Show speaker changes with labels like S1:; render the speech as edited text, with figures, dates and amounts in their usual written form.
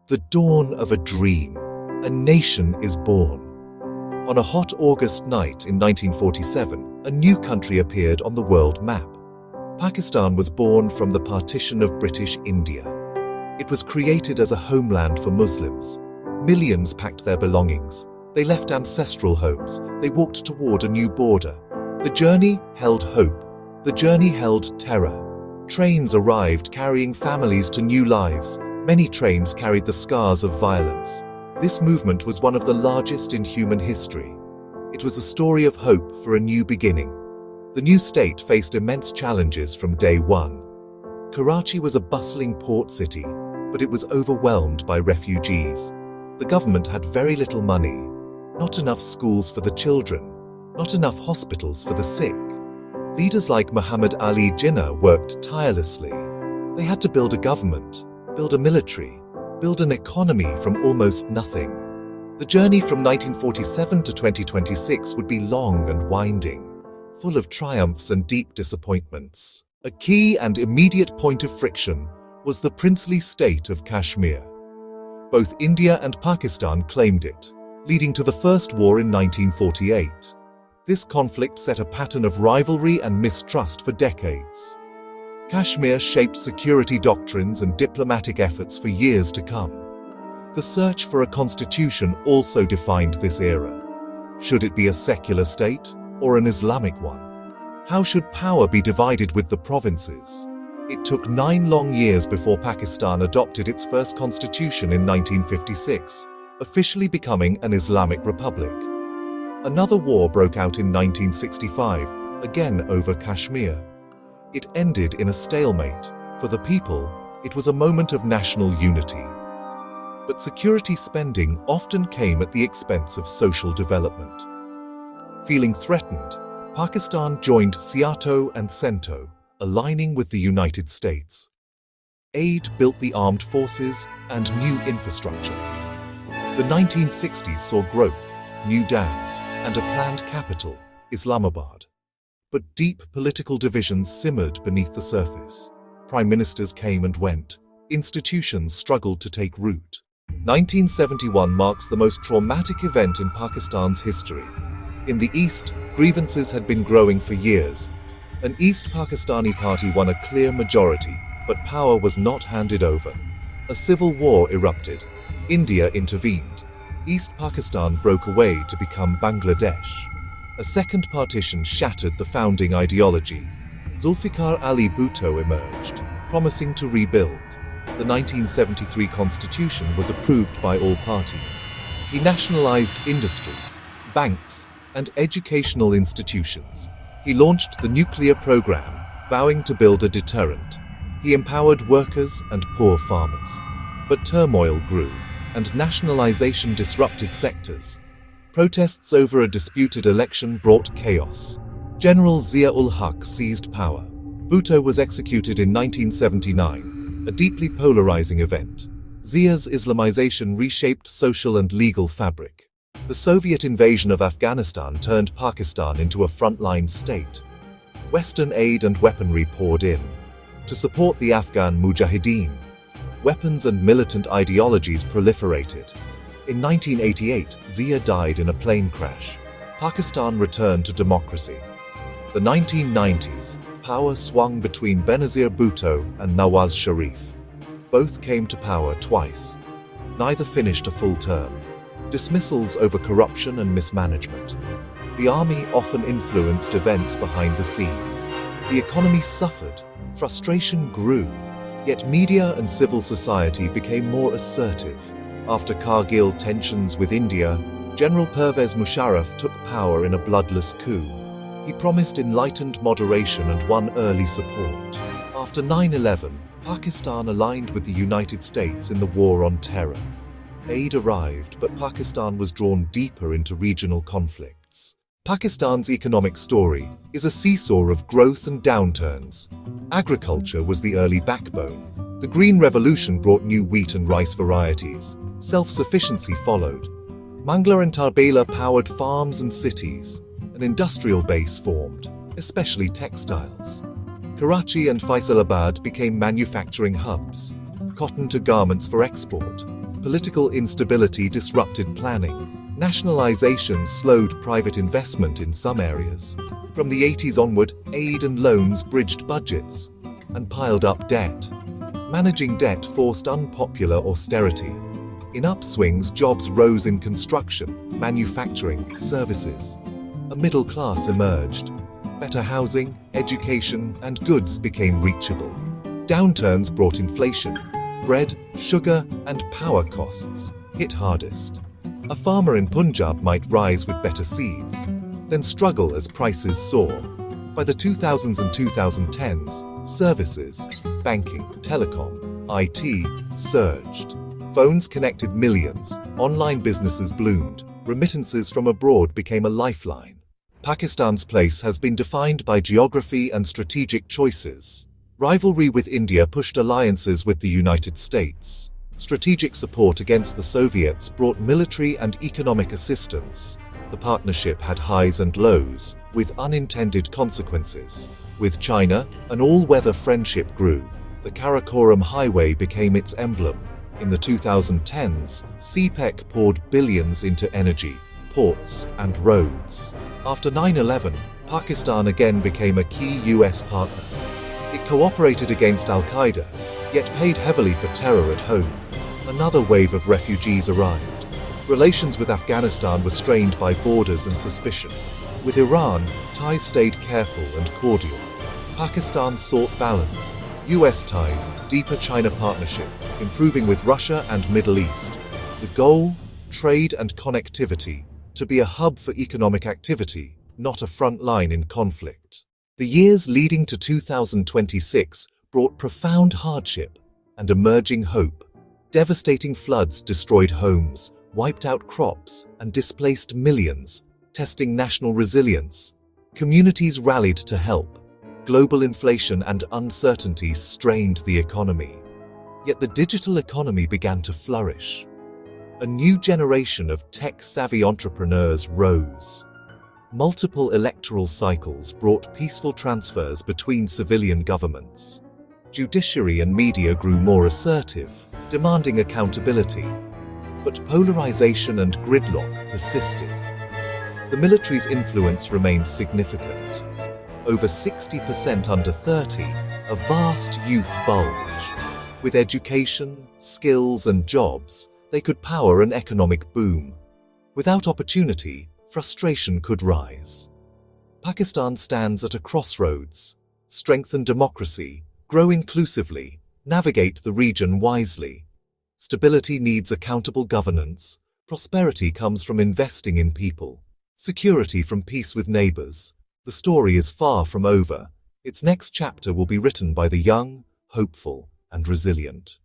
S1: The dawn of a dream. A nation is born. On a hot August night in 1947, a new country appeared on the world map. Pakistan was born from the partition of British India. It was created as a homeland for Muslims. Millions packed their belongings. They left ancestral homes. They walked toward a new border. The journey held hope. The journey held terror. Trains arrived carrying families to new lives. Many trains carried the scars of violence. This movement was one of the largest in human history. It was a story of hope for a new beginning. The new state faced immense challenges from day one. Karachi was a bustling port city, but it was overwhelmed by refugees. The government had very little money, not enough schools for the children, not enough hospitals for the sick. Leaders like Muhammad Ali Jinnah worked tirelessly. They had to build a government, build a military, build an economy from almost nothing. The journey from 1947 to 2026 would be long and winding, full of triumphs and deep disappointments. A key and immediate point of friction was the princely state of Kashmir. Both India and Pakistan claimed it, leading to the First War in 1948. This conflict set a pattern of rivalry and mistrust for decades. Kashmir shaped security doctrines and diplomatic efforts for years to come. The search for a constitution also defined this era. Should it be a secular state or an Islamic one? How should power be divided with the provinces? It took 9 long years before Pakistan adopted its first constitution in 1956, officially becoming an Islamic republic. Another war broke out in 1965, again over Kashmir. It ended in a stalemate. For the people, it was a moment of national unity. But security spending often came at the expense of social development. Feeling threatened, Pakistan joined SEATO and CENTO, aligning with the United States. Aid built the armed forces and new infrastructure. The 1960s saw growth, new dams, and a planned capital, Islamabad. But deep political divisions simmered beneath the surface. Prime ministers came and went. Institutions struggled to take root. 1971 marks the most traumatic event in Pakistan's history. In the East, grievances had been growing for years. An East Pakistani party won a clear majority, but power was not handed over. A civil war erupted. India intervened. East Pakistan broke away to become Bangladesh. A second partition shattered the founding ideology. Zulfikar Ali Bhutto emerged, promising to rebuild. The 1973 constitution was approved by all parties. He nationalized industries, banks, and educational institutions. He launched the nuclear program, vowing to build a deterrent. He empowered workers and poor farmers. But turmoil grew, and nationalization disrupted sectors. Protests over a disputed election brought chaos. General Zia-ul-Haq seized power. Bhutto was executed in 1979, a deeply polarizing event. Zia's Islamization reshaped social and legal fabric. The Soviet invasion of Afghanistan turned Pakistan into a frontline state. Western aid and weaponry poured in to support the Afghan Mujahideen. Weapons and militant ideologies proliferated. In 1988, Zia died in a plane crash. Pakistan returned to democracy. The 1990s, power swung between Benazir Bhutto and Nawaz Sharif. Both came to power twice. Neither finished a full term. Dismissals over corruption and mismanagement. The army often influenced events behind the scenes. The economy suffered. Frustration grew. Yet media and civil society became more assertive. After Kargil tensions with India, General Pervez Musharraf took power in a bloodless coup. He promised enlightened moderation and won early support. After 9/11, Pakistan aligned with the United States in the war on terror. Aid arrived, but Pakistan was drawn deeper into regional conflicts. Pakistan's economic story is a seesaw of growth and downturns. Agriculture was the early backbone. The Green Revolution brought new wheat and rice varieties. Self-sufficiency followed. Mangla and Tarbela powered farms and cities. An industrial base formed, especially textiles. Karachi and Faisalabad became manufacturing hubs. Cotton to garments for export. Political instability disrupted planning. Nationalizations slowed private investment in some areas. From the 80s onward, aid and loans bridged budgets and piled up debt. Managing debt forced unpopular austerity. In upswings, jobs rose in construction, manufacturing, services. A middle class emerged. Better housing, education, and goods became reachable. Downturns brought inflation. Bread, sugar, and power costs hit hardest. A farmer in Punjab might rise with better seeds, then struggle as prices soar. By the 2000s and 2010s, services, banking, telecom, IT surged. Phones connected millions, online businesses bloomed, remittances from abroad became a lifeline. Pakistan's place has been defined by geography and strategic choices. Rivalry with India pushed alliances with the United States. Strategic support against the Soviets brought military and economic assistance. The partnership had highs and lows, with unintended consequences. With China, an all-weather friendship grew. The Karakoram Highway became its emblem. In the 2010s, CPEC poured billions into energy, ports, and roads. After 9/11, Pakistan again became a key US partner. It cooperated against Al-Qaeda, yet paid heavily for terror at home. Another wave of refugees arrived. Relations with Afghanistan were strained by borders and suspicion. With Iran, ties stayed careful and cordial. Pakistan sought balance. US ties, deeper China partnership, improving with Russia and Middle East. The goal, trade and connectivity, to be a hub for economic activity, not a front line in conflict. The years leading to 2026 brought profound hardship and emerging hope. Devastating floods destroyed homes, wiped out crops, and displaced millions, testing national resilience. Communities rallied to help. Global inflation and uncertainty strained the economy. Yet the digital economy began to flourish. A new generation of tech-savvy entrepreneurs rose. Multiple electoral cycles brought peaceful transfers between civilian governments. Judiciary and media grew more assertive, demanding accountability. But polarization and gridlock persisted. The military's influence remained significant. Over 60% under 30, a vast youth bulge. With education, skills, and jobs, they could power an economic boom. Without opportunity, frustration could rise. Pakistan stands at a crossroads. Strengthen democracy, grow inclusively, navigate the region wisely. Stability needs accountable governance. Prosperity comes from investing in people. Security from peace with neighbors. The story is far from over. Its next chapter will be written by the young, hopeful, and resilient.